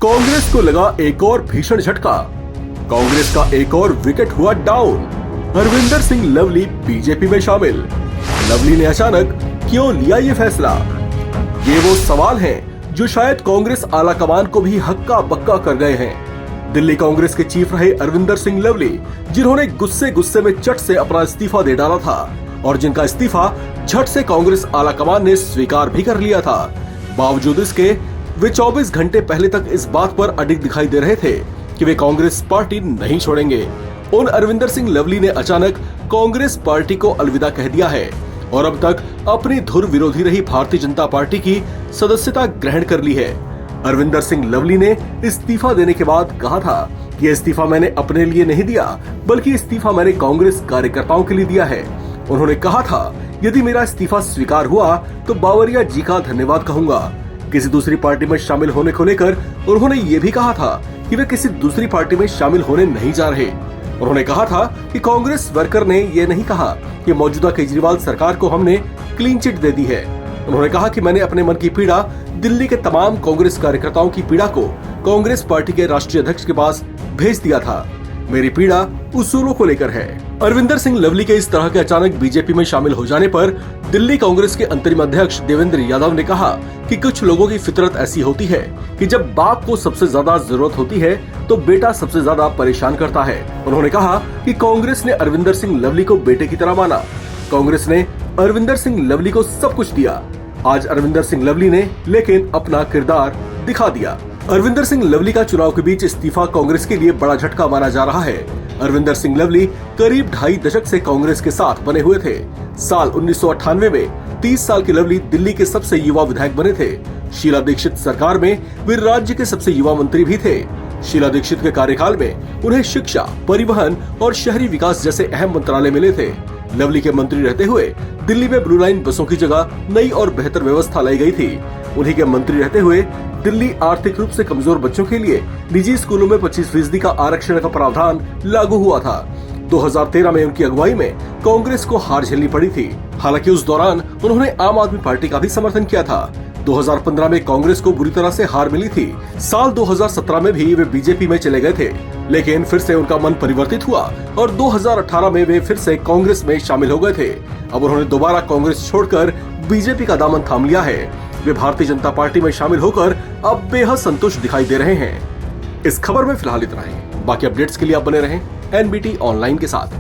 कांग्रेस को लगा एक और भीषण झटका। कांग्रेस का एक और विकेट हुआ डाउन। हरविंदर सिंह लवली बीजेपी में शामिल। लवली ने अचानक क्यों लिया ये फैसला? ये वो सवाल हैं जो शायद कांग्रेस आला कमान को भी हक्का बक्का कर गए हैं। दिल्ली कांग्रेस के चीफ रहे अरविंदर सिंह लवली, जिन्होंने गुस्से गुस्से में झट से अपना इस्तीफा दे डाला था और जिनका इस्तीफा झट से कांग्रेस आला कमान ने स्वीकार भी कर लिया था। बावजूद इसके वे 24 घंटे पहले तक इस बात पर अडिग दिखाई दे रहे थे कि वे कांग्रेस पार्टी नहीं छोड़ेंगे। उन अरविंदर सिंह लवली ने अचानक कांग्रेस पार्टी को अलविदा कह दिया है और अब तक अपनी धुर विरोधी रही भारतीय जनता पार्टी की सदस्यता ग्रहण कर ली है। अरविंदर सिंह लवली ने इस्तीफा देने के बाद कहा था कि यह इस्तीफा मैंने अपने लिए नहीं दिया, बल्कि इस्तीफा मैंने कांग्रेस कार्यकर्ताओं के लिए दिया है। उन्होंने कहा था, यदि मेरा इस्तीफा स्वीकार हुआ तो बावरिया जी का धन्यवाद कहूंगा। किसी दूसरी पार्टी में शामिल होने को लेकर उन्होंने ये भी कहा था कि वे किसी दूसरी पार्टी में शामिल होने नहीं जा रहे। उन्होंने कहा था कि कांग्रेस वर्कर ने ये नहीं कहा कि मौजूदा केजरीवाल सरकार को हमने क्लीन चिट दे दी है। उन्होंने कहा कि मैंने अपने मन की पीड़ा दिल्ली के तमाम कांग्रेस कार्यकर्ताओं की पीड़ा को कांग्रेस पार्टी के राष्ट्रीय अध्यक्ष के पास भेज दिया था। मेरी पीड़ा उसूलों को लेकर है। अरविंदर सिंह लवली के इस तरह के अचानक बीजेपी में शामिल हो जाने पर दिल्ली कांग्रेस के अंतरिम अध्यक्ष देवेंद्र यादव ने कहा कि कुछ लोगों की फितरत ऐसी होती है कि जब बाप को सबसे ज्यादा जरूरत होती है तो बेटा सबसे ज्यादा परेशान करता है। उन्होंने कहा कि कांग्रेस ने अरविंदर सिंह लवली को बेटे की तरह माना। कांग्रेस ने अरविंदर सिंह लवली को सब कुछ दिया। आज अरविंदर सिंह लवली ने लेकिन अपना किरदार दिखा दिया। अरविंदर सिंह लवली का चुनाव के बीच इस्तीफा कांग्रेस के लिए बड़ा झटका माना जा रहा है। अरविंदर सिंह लवली करीब 2.5 दशक से कांग्रेस के साथ बने हुए थे। साल 1998 में 30 साल के लवली दिल्ली के सबसे युवा विधायक बने थे। शीला दीक्षित सरकार में वे राज्य के सबसे युवा मंत्री भी थे। शीला दीक्षित के कार्यकाल में उन्हें शिक्षा, परिवहन और शहरी विकास जैसे अहम मंत्रालय मिले थे। लवली के मंत्री रहते हुए दिल्ली में ब्लू लाइन बसों की जगह नई और बेहतर व्यवस्था लाई गई थी। उन्हीं के मंत्री रहते हुए दिल्ली आर्थिक रूप से कमजोर बच्चों के लिए निजी स्कूलों में 25% का आरक्षण का प्रावधान लागू हुआ था। 2013 में उनकी अगुवाई में कांग्रेस को हार झेलनी पड़ी थी। हालांकि उस दौरान उन्होंने आम आदमी पार्टी का भी समर्थन किया था। 2015 में कांग्रेस को बुरी तरह से हार मिली थी। साल 2017 में भी वे बीजेपी में चले गए थे, लेकिन फिर से उनका मन परिवर्तित हुआ और 2018 में वे फिर से कांग्रेस में शामिल हो गए थे। अब उन्होंने दोबारा कांग्रेस छोड़कर बीजेपी का दामन थाम लिया है। वे भारतीय जनता पार्टी में शामिल होकर अब बेहद संतुष्ट दिखाई दे रहे हैं। इस खबर में फिलहाल इतना ही। बाकी अपडेट्स के लिए आप बने रहें एनबीटी ऑनलाइन के साथ।